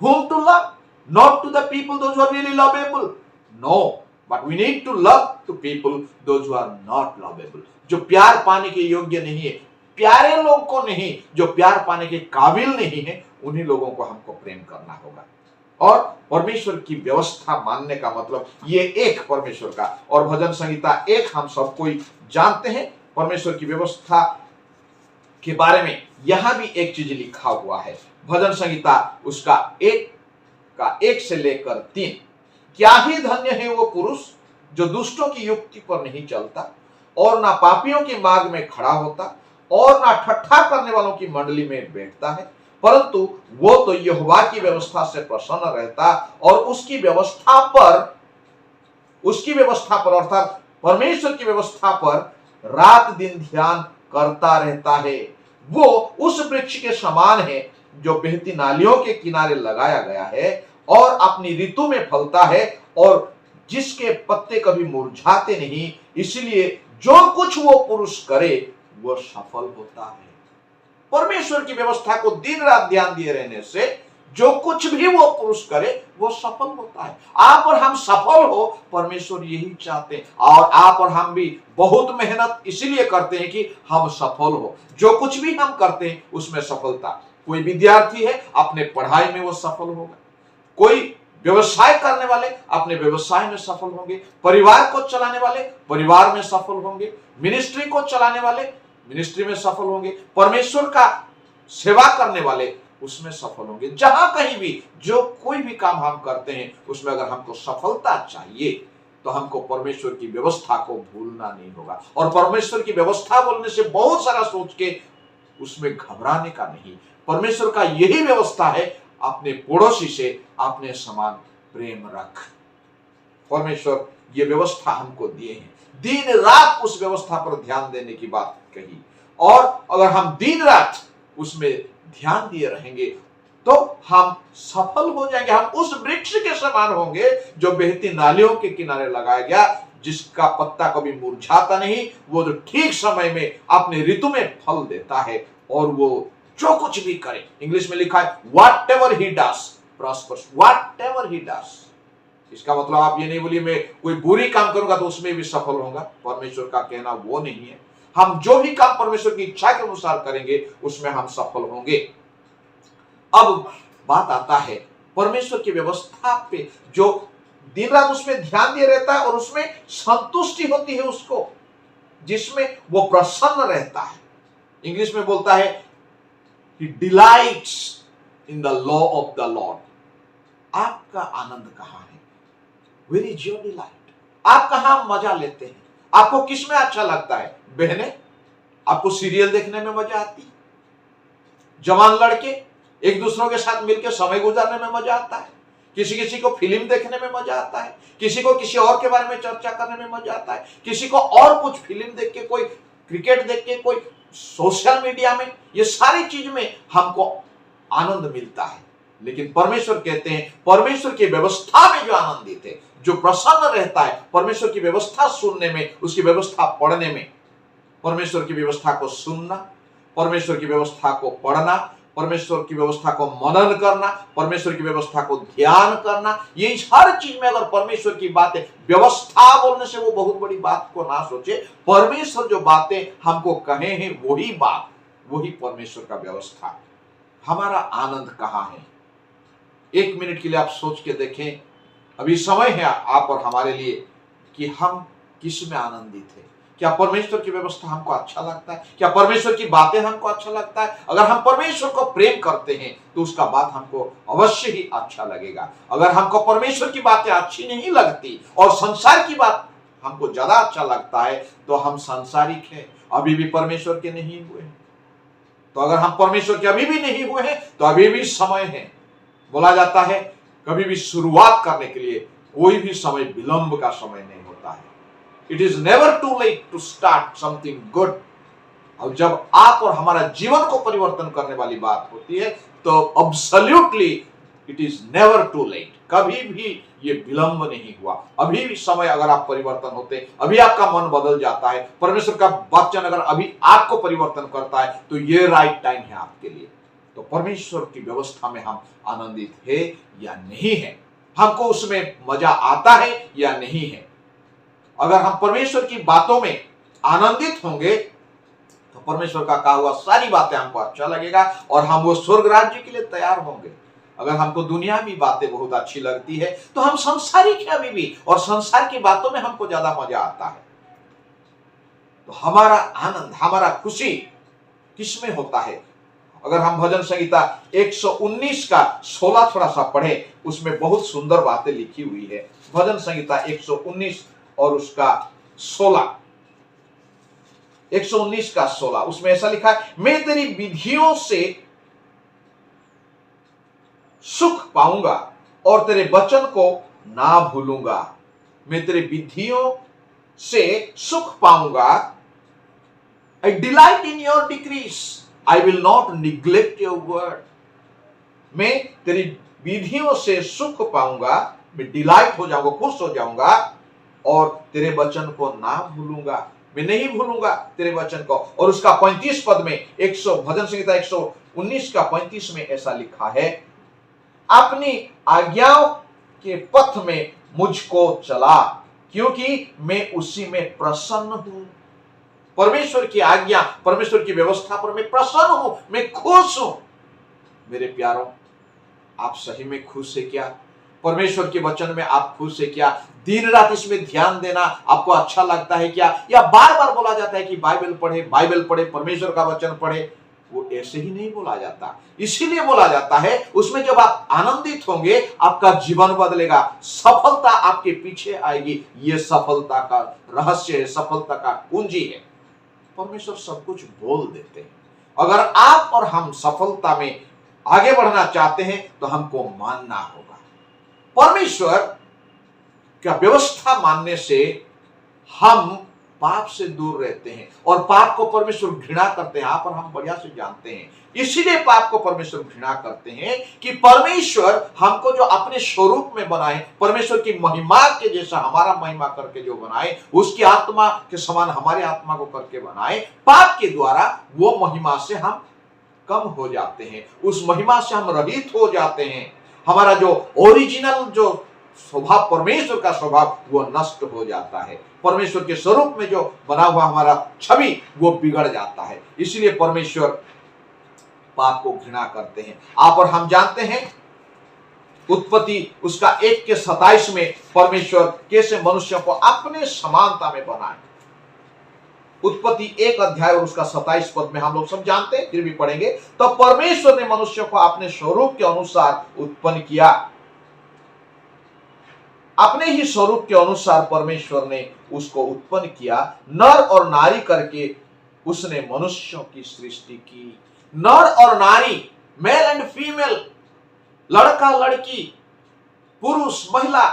C: Whom to love? Not to the people those who are really lovable. No, but we need to love to people those who are not lovable. जो प्यार पाने के योग्य नहीं है, प्यारे लोग को नहीं, जो प्यार पाने के काबिल नहीं है, उन्हीं लोगों को हमको प्रेम करना होगा। और परमेश्वर की व्यवस्था मानने का मतलब ये एक परमेश्वर का, और भजन संहिता 1 हम सब कोई जानते हैं। परमेश्वर की व्यवस्था के बारे में यहां भी एक चीज लिखा हुआ है, भजन संहिता उसका 1 से लेकर 3। क्या ही धन्य है वो पुरुष जो दुष्टों की युक्ति पर नहीं चलता और ना पापियों के मार्ग में खड़ा होता और ना ठट्ठा करने वालों की मंडली में बैठता है, परंतु वो तो यहोवा की व्यवस्था से प्रसन्न रहता और उसकी व्यवस्था पर अर्थात परमेश्वर की व्यवस्था पर रात दिन ध्यान करता रहता है। वो उस वृक्ष के समान है जो बहती नालियों के किनारे लगाया गया है और अपनी ऋतु में फलता है और जिसके पत्ते कभी मुरझाते नहीं, इसलिए जो कुछ वो पुरुष करे वो सफल होता है। परमेश्वर की व्यवस्था को दिन रात ध्यान दिए रहने से जो कुछ भी वो पुरुष करे वो सफल होता है। आप और हम सफल हो, परमेश्वर यही चाहते हैं। और आप और हम भी बहुत मेहनत इसीलिए करते हैं कि हम सफल हो। जो कुछ भी हम करते हैं उसमें सफलता। कोई विद्यार्थी है, अपने पढ़ाई में वो सफल होगा। कोई व्यवसाय करने वाले अपने व्यवसाय में सफल होंगे। परिवार को चलाने वाले परिवार में सफल होंगे। मिनिस्ट्री को चलाने वाले मिनिस्ट्री में सफल होंगे। परमेश्वर का सेवा करने वाले उसमें सफल होंगे। जहां कहीं भी जो कोई भी काम हम करते हैं उसमें अगर हमको सफलता चाहिए तो हमको परमेश्वर की व्यवस्था को भूलना नहीं होगा। और परमेश्वर की व्यवस्था बोलने से बहुत सारा सोच के उसमें घबराने का नहीं। परमेश्वर का यही व्यवस्था है, अपने पड़ोसी से अपने समान प्रेम रख। परमेश्वर ये व्यवस्था हमको दिए हैं, दिन रात उस व्यवस्था पर ध्यान देने की बात कही। और अगर हम दिन रात उसमें ध्यान दिए रहेंगे तो हम सफल हो जाएंगे। हम उस वृक्ष के समान होंगे जो बहती नालियों के किनारे लगाया गया, जिसका पत्ता कभी मुरझाता नहीं, वो जो ठीक समय में अपने ऋतु में फल देता है और वो जो कुछ भी करे। इंग्लिश में लिखा है whatever he does prospers, whatever he does. इसका मतलब आप ये नहीं बोलिए मैं कोई बुरी काम करूंगा तो उसमें भी सफल होगा। परमेश्वर का कहना वो नहीं है। हम जो भी काम परमेश्वर की इच्छा के अनुसार करेंगे उसमें हम सफल होंगे। अब बात आता है परमेश्वर की व्यवस्था पे, जो दिन रात उसमें ध्यान दिए रहता है और उसमें संतुष्टि होती है उसको, जिसमें वो प्रसन्न रहता है। इंग्लिश में बोलता है he delights in the law of the Lord। आपका आनंद कहां है? Where is your delight? आप कहां मजा लेते हैं? आपको किस में अच्छा लगता है? बहने, आपको सीरियल देखने में मजा आती है। जवान लड़के एक दूसरों के साथ मिलकर समय गुजारने में मजा आता है। किसी किसी को फिल्म देखने में मजा आता है, किसी को किसी और के बारे में चर्चा करने में मजा आता है, किसी को और कुछ फिल्म देख के, कोई क्रिकेट देख के, कोई सोशल मीडिया में, ये सारी चीज में हमको आनंद मिलता है। लेकिन परमेश्वर कहते हैं परमेश्वर की व्यवस्था में जो आनंदित है, जो प्रसन्न रहता है, परमेश्वर की व्यवस्था सुनने में, उसकी व्यवस्था पढ़ने में, परमेश्वर की व्यवस्था को सुनना, परमेश्वर की व्यवस्था को पढ़ना, परमेश्वर की व्यवस्था को मनन करना, परमेश्वर की व्यवस्था को ध्यान करना, ये हर चीज में अगर परमेश्वर की बातें, व्यवस्था बोलने से वो बहुत बड़ी बात को ना सोचे, परमेश्वर जो बातें हमको कहे हैं वही बात, वही परमेश्वर का व्यवस्था। हमारा आनंद कहां है? एक मिनट के लिए आप सोच के देखें। अभी समय है आप और हमारे लिए कि हम किस में आनंदित है। क्या परमेश्वर की व्यवस्था हमको अच्छा लगता है? क्या परमेश्वर की बातें हमको अच्छा लगता है? अगर हम परमेश्वर को प्रेम करते हैं तो उसका बात हमको अवश्य ही अच्छा लगेगा। अगर हमको परमेश्वर की बातें अच्छी नहीं लगती और संसार की बात हमको ज्यादा अच्छा लगता है तो हम सांसारिक हैं, अभी भी परमेश्वर के नहीं हुए हैं। तो अगर हम परमेश्वर के अभी भी नहीं हुए हैं तो अभी भी समय है। बोला जाता है कभी भी शुरुआत करने के लिए कोई भी समय विलंब का समय नहीं होता है। It is never too late to start something good. और जब आप और हमारा जीवन को परिवर्तन करने वाली बात होती है तो absolutely it is never too late. कभी भी ये विलंब नहीं हुआ। अभी भी समय, अगर आप परिवर्तन होते, अभी आपका मन बदल जाता है, परमेश्वर का वचन अगर अभी आपको परिवर्तन करता है तो ये राइट टाइम है आपके लिए। तो परमेश्वर की व्यवस्था में हम आनंदित है या नहीं है? हमको उसमें मजा आता है या नहीं है? अगर हम परमेश्वर की बातों में आनंदित होंगे तो परमेश्वर का कहा हुआ सारी बातें हमको अच्छा लगेगा और हम वो स्वर्ग राज्य के लिए तैयार होंगे। अगर हमको दुनिया की बातें बहुत अच्छी लगती है तो हम संसारिक हैं अभी भी, और संसार की बातों में हमको ज्यादा मजा आता है। तो हमारा आनंद, हमारा खुशी किसमें होता है? अगर हम भजन संहिता 119 का 16 थोड़ा सा पढ़े, उसमें बहुत सुंदर बातें लिखी हुई है। भजन संहिता 119 और उसका 16, 119 का 16, उसमें ऐसा लिखा है, मैं तेरी विधियों से सुख पाऊंगा और तेरे वचन को ना भूलूंगा। मैं तेरे विधियों से सुख पाऊंगा। I delight in your decrees. I will not neglect your word, मैं तेरी विधियों से सुख पाऊंगा, मैं डिलाइट हो जाऊंगा, खुश हो जाऊंगा और तेरे वचन को ना भूलूंगा, मैं नहीं भूलूंगा तेरे वचन को। और उसका 35 पद में, भजन संहिता 119 का 35 में ऐसा लिखा है, अपनी आज्ञाओं के पथ में मुझको चला, क्योंकि मैं उसी में प्रसन्न हूं। परमेश्वर की आज्ञा, परमेश्वर की व्यवस्था पर मैं प्रसन्न हूं, मैं खुश हूं। मेरे प्यारों, आप सही में खुश है क्या? परमेश्वर के वचन में आप खुश है क्या? दिन रात इसमें ध्यान देना आपको अच्छा लगता है क्या? या बार बार बोला जाता है कि बाइबल पढ़े, बाइबल पढ़े, परमेश्वर का वचन पढ़े? वो ऐसे ही नहीं बोला जाता, इसीलिए बोला जाता है उसमें जब आप आनंदित होंगे आपका जीवन बदलेगा, सफलता आपके पीछे आएगी। ये सफलता का रहस्य है, सफलता का कुंजी है। परमेश्वर सब कुछ बोल देते हैं। अगर आप और हम सफलता में आगे बढ़ना चाहते हैं तो हमको मानना होगा। परमेश्वर का व्यवस्था मानने से हम पाप से दूर रहते हैं, और पाप को परमेश्वर घृणा करते हैं। आप और हम बढ़िया से जानते हैं, इसीलिए पाप को परमेश्वर घृणा करते हैं कि परमेश्वर हमको जो अपने स्वरूप में बनाए, परमेश्वर की महिमा के जैसा हमारा महिमा करके जो बनाए, उसकी आत्मा के समान हमारे आत्मा को करके बनाए, पाप के द्वारा वो महिमा से हम कम हो जाते हैं, उस महिमा से हम रहित हो जाते हैं। हमारा जो ओरिजिनल जो स्वभाव, परमेश्वर का स्वभाव, वो नष्ट हो जाता है। परमेश्वर के स्वरूप में जो बना हुआ हमारा छवि वो बिगड़ जाता है। इसलिए परमेश्वर पाप को घृणा करते हैं। आप और हम जानते हैं उत्पत्ति उसका 1:27 में परमेश्वर कैसे मनुष्य को अपने समानता में बनाए। उत्पत्ति 1 अध्याय और उसका 27 पद में हम लोग सब जानते हैं, फिर भी पढ़ेंगे। तो परमेश्वर ने मनुष्य को अपने स्वरूप के अनुसार उत्पन्न किया, अपने ही स्वरूप के अनुसार परमेश्वर ने उसको उत्पन्न किया, नर और नारी करके उसने मनुष्यों की सृष्टि की। नर और नारी, मेल एंड फीमेल, लड़का लड़की, पुरुष महिला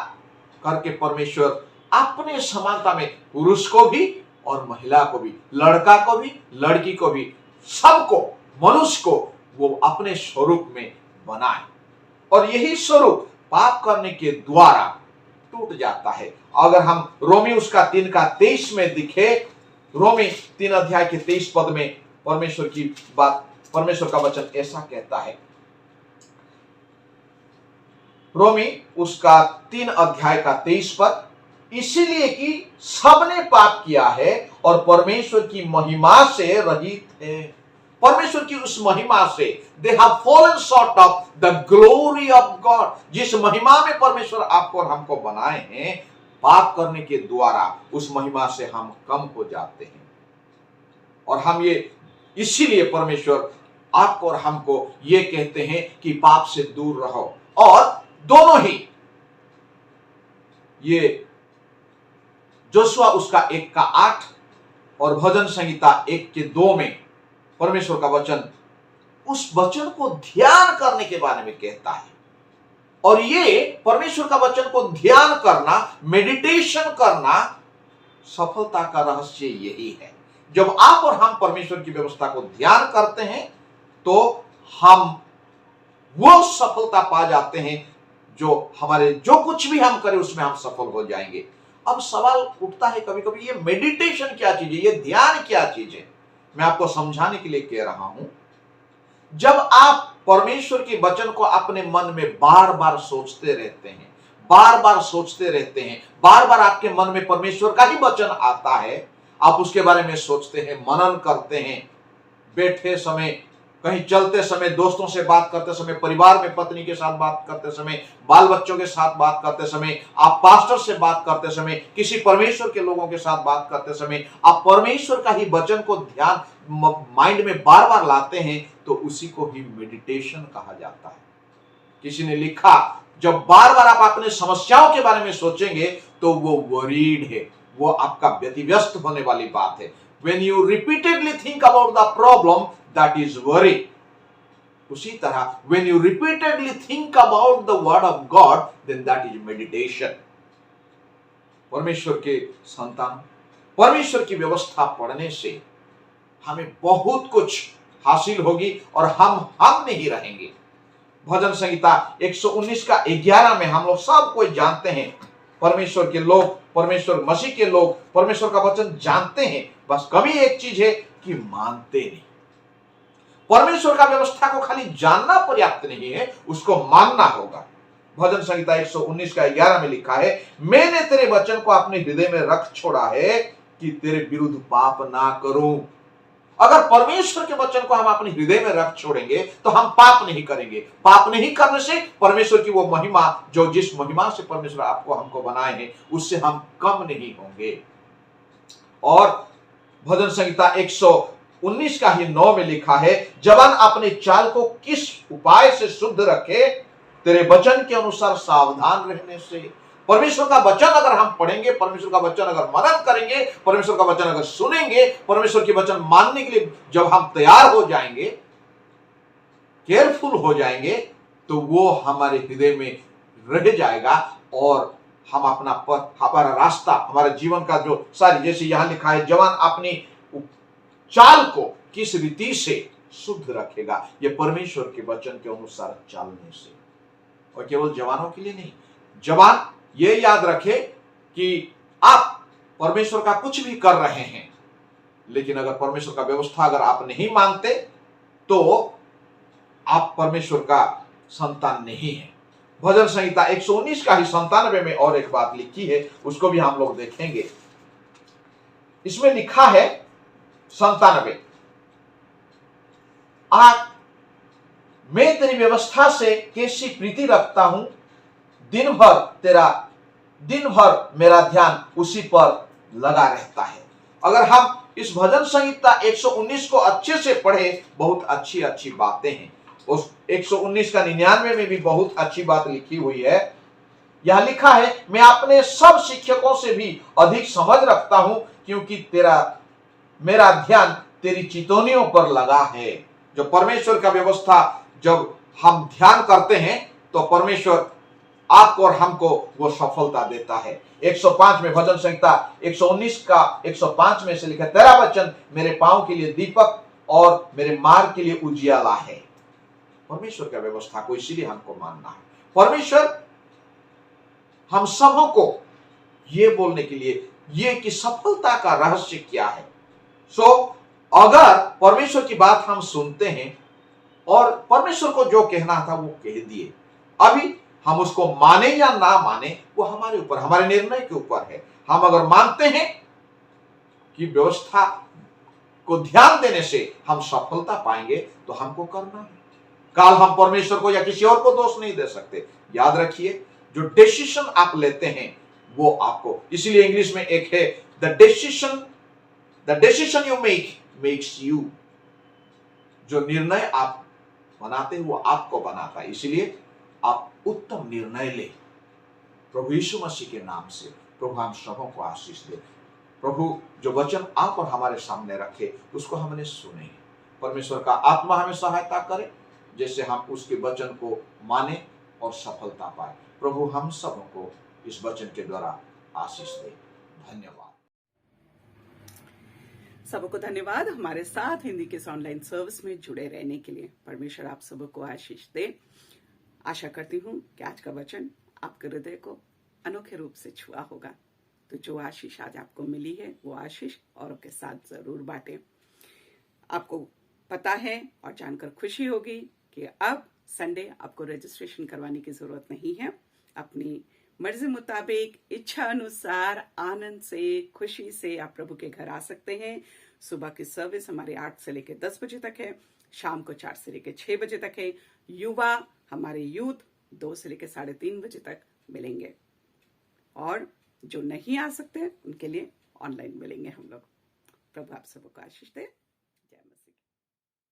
C: करके परमेश्वर अपने समानता में पुरुष को भी और महिला को भी, लड़का को भी लड़की को भी, सबको, मनुष्य को वो अपने स्वरूप में बनाए। और यही स्वरूप पाप करने के द्वारा टूट जाता है। अगर हम रोमी उसका 3:23 में दिखे, रोमी 3 अध्याय के 23 पद में परमेश्वर की बात, परमेश्वर का वचन ऐसा कहता है, रोमी उसका 3 अध्याय का 23 पद, इसीलिए कि सबने पाप किया है और परमेश्वर की महिमा से रहित है। परमेश्वर की उस महिमा से, they have fallen short of the glory of God, जिस महिमा में परमेश्वर आपको और हमको बनाए हैं, पाप करने के द्वारा उस महिमा से हम कम हो जाते हैं। और हम ये, इसीलिए परमेश्वर आपको और हमको ये कहते हैं कि पाप से दूर रहो। और दोनों ही, ये जोशुआ उसका 1:8 और भजन संहिता 1:2 में परमेश्वर का वचन उस वचन को ध्यान करने के बारे में कहता है। और ये परमेश्वर का वचन को ध्यान करना, मेडिटेशन करना, सफलता का रहस्य यही है। जब आप और हम परमेश्वर की व्यवस्था को ध्यान करते हैं तो हम वो सफलता पा जाते हैं जो हमारे, जो कुछ भी हम करें उसमें हम सफल हो जाएंगे। अब सवाल उठता है कभी कभी, ये मेडिटेशन क्या चीज है, ये ध्यान क्या चीज है? मैं आपको समझाने के लिए कह रहा हूं। जब आप परमेश्वर के वचन को अपने मन में बार बार सोचते रहते हैं, बार बार सोचते रहते हैं, बार बार आपके मन में परमेश्वर का ही वचन आता है, आप उसके बारे में सोचते हैं, मनन करते हैं, बैठे समय, कहीं चलते समय, दोस्तों से बात करते समय, परिवार में पत्नी के साथ बात करते समय, बाल बच्चों के साथ बात करते समय, आप पास्टर से बात करते समय, किसी परमेश्वर के लोगों के साथ बात करते समय, आप परमेश्वर का ही वचन को ध्यान माइंड में बार बार लाते हैं, तो उसी को ही मेडिटेशन कहा जाता है। किसी ने लिखा, जब बार बार आप अपने समस्याओं के बारे में सोचेंगे तो वो वरीड है, वो आपका व्यतिव्यस्त होने वाली बात है। When you repeatedly think about the problem, that is worry. उसी तरह when you repeatedly think about the word of God, then that is meditation. परमेश्वर के संतान, परमेश्वर की व्यवस्था पढ़ने से हमें बहुत कुछ हासिल होगी और हम नहीं रहेंगे। भजन संहिता 119 का 11 में हम लोग सब कोई जानते हैं, परमेश्वर के लोग, परमेश्वर मसीह के लोग परमेश्वर का वचन जानते हैं, बस कमी एक चीज है कि मानते नहीं। परमेश्वर का व्यवस्था को खाली जानना पर्याप्त नहीं है, उसको मानना होगा। भजन संहिता 119 का 11 में लिखा है, मैंने तेरे वचन को अपने हृदय में रख छोड़ा है कि तेरे विरुद्ध पाप ना करूं। अगर परमेश्वर के वचन को हम अपने हृदय में रख छोड़ेंगे तो हम पाप नहीं करेंगे। पाप नहीं करने से परमेश्वर की वो महिमा, जो जिस महिमा से परमेश्वर आपको हमको बनाए हैं, उससे हम कम नहीं होंगे। और भजन संहिता 119 का ही 9 में लिखा है, जवान अपने चाल को किस उपाय से शुद्ध रखे, तेरे वचन के अनुसार सावधान रहने से। परमेश्वर का वचन अगर हम पढ़ेंगे, परमेश्वर का वचन अगर मनन करेंगे, परमेश्वर का वचन अगर सुनेंगे, परमेश्वर के वचन मानने के लिए जब हम तैयार हो जाएंगे, केयरफुल हो जाएंगे, तो वो हमारे हृदय में रह जाएगा और हम अपना पथ, हमारा रास्ता, हमारे जीवन का जो सारी, जैसे यहां लिखा है, जवान अपनी चाल को किस रीति से शुद्ध रखेगा, ये परमेश्वर के वचन के अनुसार चलने से। और केवल जवानों के लिए नहीं, जवान ये याद रखे कि आप परमेश्वर का कुछ भी कर रहे हैं, लेकिन अगर परमेश्वर का व्यवस्था अगर आप नहीं मानते तो आप परमेश्वर का संतान नहीं है। भजन संहिता 119 का ही 97 में और एक बात लिखी है, उसको भी हम लोग देखेंगे। इसमें लिखा है 97, मैं तेरी व्यवस्था से कैसी प्रीति रखता हूं, दिन भर मेरा ध्यान उसी पर लगा रहता है। अगर हम इस भजन संहिता 119 को अच्छे से पढ़े, बहुत अच्छी अच्छी बातें हैं। उस 119 का 99 में भी बहुत अच्छी बात लिखी हुई है। यह लिखा है, मैं अपने सब शिक्षकों से भी अधिक समझ रखता हूं, क्योंकि मेरा ध्यान तेरी चितौनियों पर लगा है। जो परमेश्वर का व्यवस्था जब हम ध्यान करते हैं तो परमेश्वर आपको और हमको वो सफलता देता है। 105 में, भजन संहिता 119 का 105 में से लिखा, तेरा वचन मेरे पांव के लिए दीपक और मेरे मार्ग के लिए उजियाला है। परमेश्वर का व्यवस्था को इसीलिए हमको मानना है। परमेश्वर हम सबों को ये बोलने के लिए, ये कि सफलता का रहस्य क्या है। अगर परमेश्वर की बात हम सुनते हैं और परमेश्वर को जो कहना था वो कह दिए, अभी हम उसको माने या ना माने वो हमारे ऊपर, हमारे निर्णय के ऊपर है। हम अगर मानते हैं कि व्यवस्था को ध्यान देने से हम सफलता पाएंगे तो हमको करना है। काल हम परमेश्वर को या किसी और को दोष नहीं दे सकते। याद रखिए, जो डिसीजन आप लेते हैं वो आपको, इसीलिए इंग्लिश में एक है, the decision you makes you. जो निर्णय आप बनाते हैं वो आपको बनाता है, इसलिए आप उत्तम निर्णय ले। प्रभु यीशु मसीह के नाम से प्रभु हम सबों को आशीष दे। प्रभु जो वचन आप और हमारे सामने रखे उसको हमने सुने। परमेश्वर का आत्मा हमें सहायता करे, जैसे हम उसके वचन को माने और सफलता पाए। प्रभु हम सबों को इस वचन के द्वारा आशीष दे। धन्यवाद।
A: सबको धन्यवाद हमारे साथ हिंदी के ऑनलाइन सर्विस में जुड़े रहने के लिए। परमेश्वर आप सबको आशीष दे। आशा करती हूँ कि आज का वचन आपके हृदय को अनोखे रूप से छुआ होगा। तो जो आशीष आज आपको मिली है वो आशीष औरों के साथ जरूर बांटें। आपको पता है और जानकर खुशी होगी कि अब संडे आपको रजिस्ट्रेशन करवाने की जरूरत नहीं है। अपनी मर्जी मुताबिक, इच्छा अनुसार, आनंद से, खुशी से आप प्रभु के घर आ सकते हैं। सुबह की सर्विस हमारे 8 से लेकर 10 बजे तक है, शाम को 4 से लेकर 6 बजे तक है। युवा, हमारे यूथ 2 से लेकर 3:30 बजे तक मिलेंगे, और जो नहीं आ सकते उनके लिए ऑनलाइन मिलेंगे हम लोग। प्रभु आप सबको आशीष दे।